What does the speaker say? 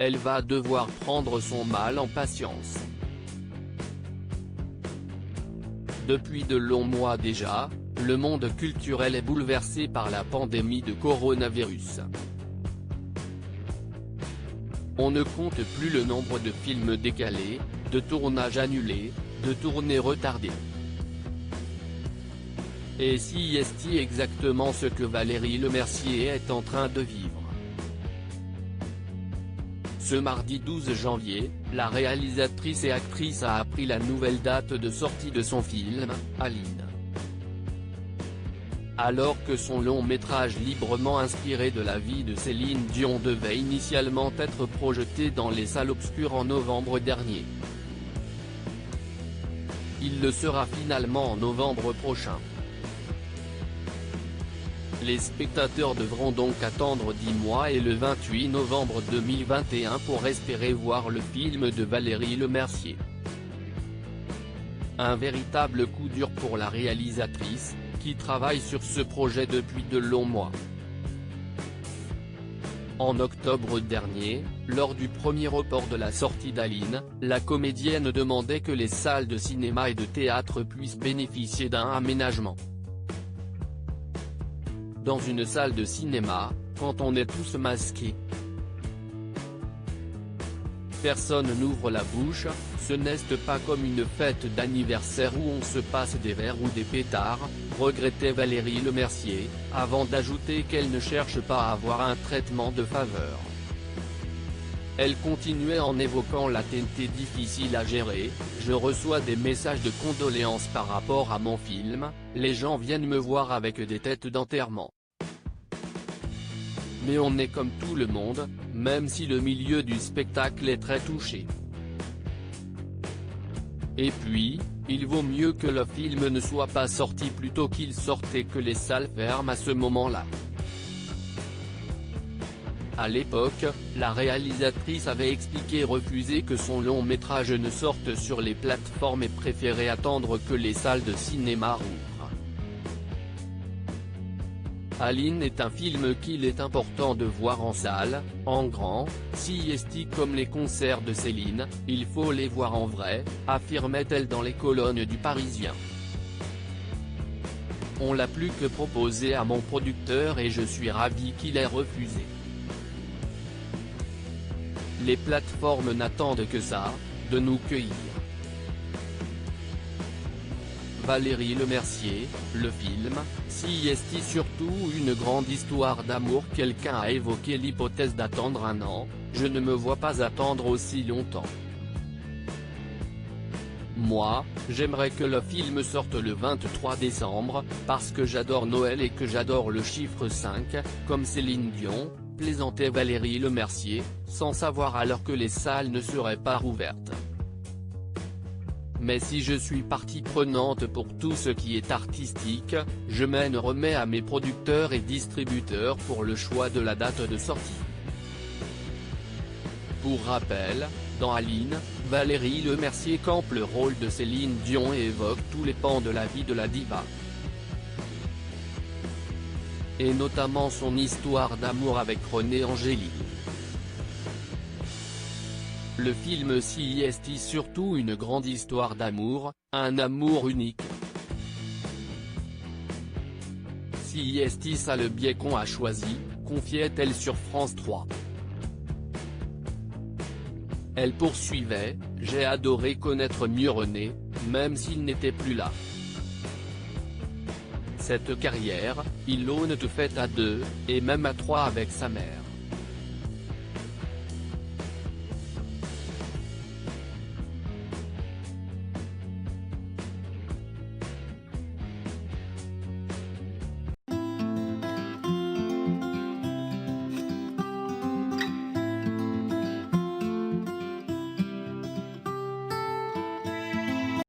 elle va devoir prendre son mal en patience. Depuis de longs mois déjà, le monde culturel est bouleversé par la pandémie de coronavirus. On ne compte plus le nombre de films décalés, de tournages annulés, de tournées retardées. Et si est exactement ce que Valérie Lemercier est en train de vivre. Ce mardi 12 janvier, la réalisatrice et actrice a appris la nouvelle date de sortie de son film, Aline. Alors que son long métrage librement inspiré de la vie de Céline Dion devait initialement être projeté dans les salles obscures en novembre dernier. Il le sera finalement en novembre prochain. Les spectateurs devront donc attendre 10 mois et le 28 novembre 2021 pour espérer voir le film de Valérie Lemercier. Un véritable coup dur pour la réalisatrice, qui travaille sur ce projet depuis de longs mois. En octobre dernier, lors du premier report de la sortie d'Aline, la comédienne demandait que les salles de cinéma et de théâtre puissent bénéficier d'un aménagement. Dans une salle de cinéma, quand on est tous masqués, personne n'ouvre la bouche, ce n'est pas comme une fête d'anniversaire où on se passe des verres ou des pétards, regrettait Valérie Lemercier, avant d'ajouter qu'elle ne cherche pas à avoir un traitement de faveur. Elle continuait en évoquant la TNT difficile à gérer, je reçois des messages de condoléances par rapport à mon film, les gens viennent me voir avec des têtes d'enterrement. Mais on est comme tout le monde, même si le milieu du spectacle est très touché. Et puis, il vaut mieux que le film ne soit pas sorti plutôt qu'il sorte et que les salles ferment à ce moment-là. À l'époque, la réalisatrice avait expliqué refuser que son long métrage ne sorte sur les plateformes et préférait attendre que les salles de cinéma rouvrent. Aline est un film qu'il est important de voir en salle, en grand, si comme les concerts de Céline, il faut les voir en vrai, affirmait-elle dans les colonnes du Parisien. On l'a plus que proposé à mon producteur et je suis ravi qu'il ait refusé. Les plateformes n'attendent que ça, de nous cueillir. Valérie Lemercier, le film, si est surtout une grande histoire d'amour. Quelqu'un a évoqué l'hypothèse d'attendre un an, je ne me vois pas attendre aussi longtemps. Moi, j'aimerais que le film sorte le 23 décembre, parce que j'adore Noël et que j'adore le chiffre 5, comme Céline Dion, plaisantait Valérie Lemercier, sans savoir alors que les salles ne seraient pas rouvertes. Mais si je suis partie prenante pour tout ce qui est artistique, je m'en remets à mes producteurs et distributeurs pour le choix de la date de sortie. Pour rappel, dans Aline, Valérie Lemercier campe le rôle de Céline Dion et évoque tous les pans de la vie de la diva. Et notamment son histoire d'amour avec René Angélil. Le film si est surtout une grande histoire d'amour, un amour unique. Si est ça le biais qu'on a choisi, confiait-elle sur France 3. Elle poursuivait, j'ai adoré connaître mieux René, même s'il n'était plus là. Cette carrière, il l'aune faite à deux, et même à trois avec sa mère.